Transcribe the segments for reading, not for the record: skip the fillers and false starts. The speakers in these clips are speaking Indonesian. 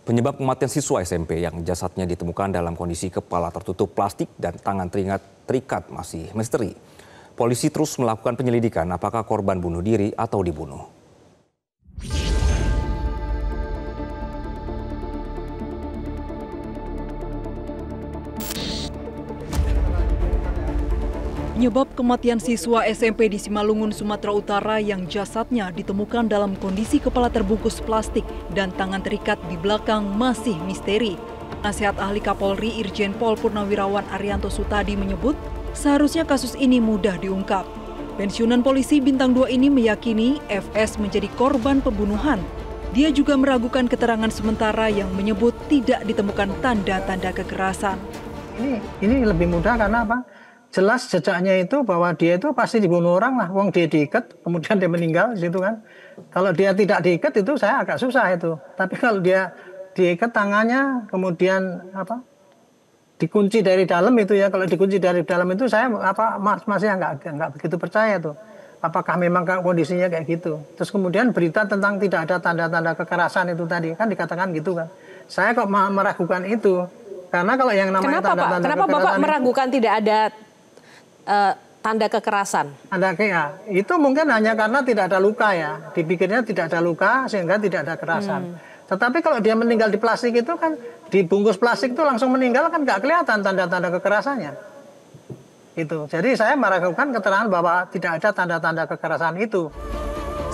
Penyebab kematian siswa SMP yang jasadnya ditemukan dalam kondisi kepala tertutup plastik dan tangan terikat masih misteri. Polisi terus melakukan penyelidikan apakah korban bunuh diri atau dibunuh. Penyebab kematian siswa SMP di Simalungun, Sumatera Utara yang jasadnya ditemukan dalam kondisi kepala terbungkus plastik dan tangan terikat di belakang masih misteri. Nasihat Ahli Kapolri Irjen Pol Purnawirawan Arianto Sutadi menyebut seharusnya kasus ini mudah diungkap. Pensiunan polisi bintang 2 ini meyakini FS menjadi korban pembunuhan. Dia juga meragukan keterangan sementara yang menyebut tidak ditemukan tanda-tanda kekerasan. Ini lebih mudah karena apa? Jelas jejaknya itu bahwa dia itu pasti dibunuh orang lah. Wong dia diikat, kemudian dia meninggal di situ kan. Kalau dia tidak diikat itu saya agak susah itu. Tapi kalau dia diikat tangannya, kemudian dikunci dari dalam itu ya. Kalau dikunci dari dalam itu saya masih nggak begitu percaya tuh. Apakah memang kondisinya kayak gitu? Terus kemudian berita tentang tidak ada tanda-tanda kekerasan itu tadi kan dikatakan gitu kan. Saya kok meragukan itu. Karena kalau yang namanya tanda-tanda kekerasan. Kenapa Bapak meragukan tidak ada tanda kekerasan? Itu mungkin hanya karena tidak ada luka ya. Dipikirnya tidak ada luka sehingga tidak ada kekerasan. Tetapi kalau dia meninggal di plastik itu kan, dibungkus plastik itu langsung meninggal kan nggak kelihatan tanda-tanda kekerasannya. Itu. Jadi saya meragukan keterangan bahwa tidak ada tanda-tanda kekerasan itu.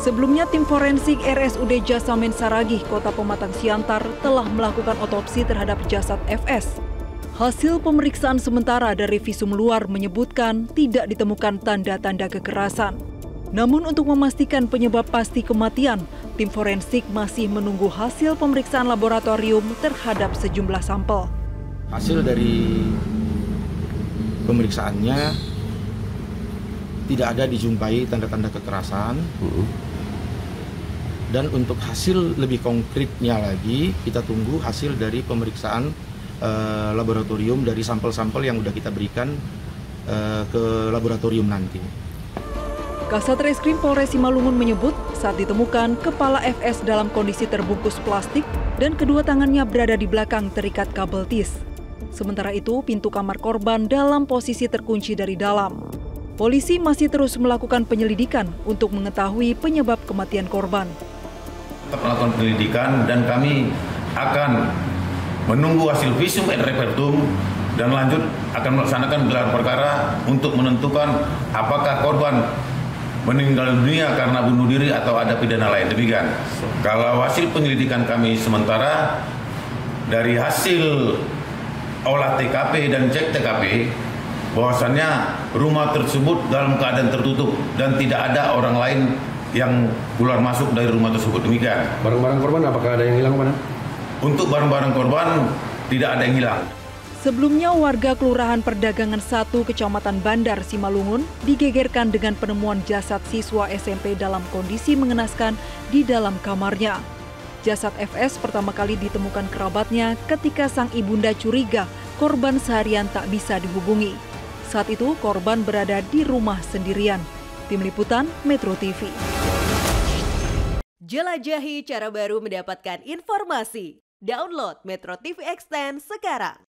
Sebelumnya tim forensik RSUD Jasamen Saragih, Kota Pematang Siantar telah melakukan otopsi terhadap jasad FS. Hasil pemeriksaan sementara dari visum luar menyebutkan tidak ditemukan tanda-tanda kekerasan. Namun untuk memastikan penyebab pasti kematian, tim forensik masih menunggu hasil pemeriksaan laboratorium terhadap sejumlah sampel. Hasil dari pemeriksaannya tidak ada dijumpai tanda-tanda kekerasan. Dan untuk hasil lebih konkretnya lagi, kita tunggu hasil dari pemeriksaan laboratorium dari sampel-sampel yang sudah kita berikan ke laboratorium nanti. Kasat Reskrim Polres Simalungun menyebut saat ditemukan kepala FS dalam kondisi terbungkus plastik dan kedua tangannya berada di belakang terikat kabel tis. Sementara itu pintu kamar korban dalam posisi terkunci dari dalam. Polisi masih terus melakukan penyelidikan untuk mengetahui penyebab kematian korban. Kita melakukan penyelidikan dan kami akan menunggu hasil visum et repertum dan lanjut akan melaksanakan gelar perkara untuk menentukan apakah korban meninggal dunia karena bunuh diri atau ada pidana lain. Demikian. Kalau hasil penyelidikan kami sementara dari hasil olah TKP dan cek TKP bahwasannya rumah tersebut dalam keadaan tertutup dan tidak ada orang lain yang keluar masuk dari rumah tersebut. Demikian. Barang-barang korban apakah ada yang hilang, Pak? Untuk barang-barang korban tidak ada yang hilang. Sebelumnya warga Kelurahan Perdagangan 1 Kecamatan Bandar Simalungun digegerkan dengan penemuan jasad siswa SMP dalam kondisi mengenaskan di dalam kamarnya. Jasad FS pertama kali ditemukan kerabatnya ketika sang ibunda curiga korban seharian tak bisa dihubungi. Saat itu korban berada di rumah sendirian. Tim Liputan Metro TV. Jelajahi cara baru mendapatkan informasi. Download Metro TV Extend sekarang.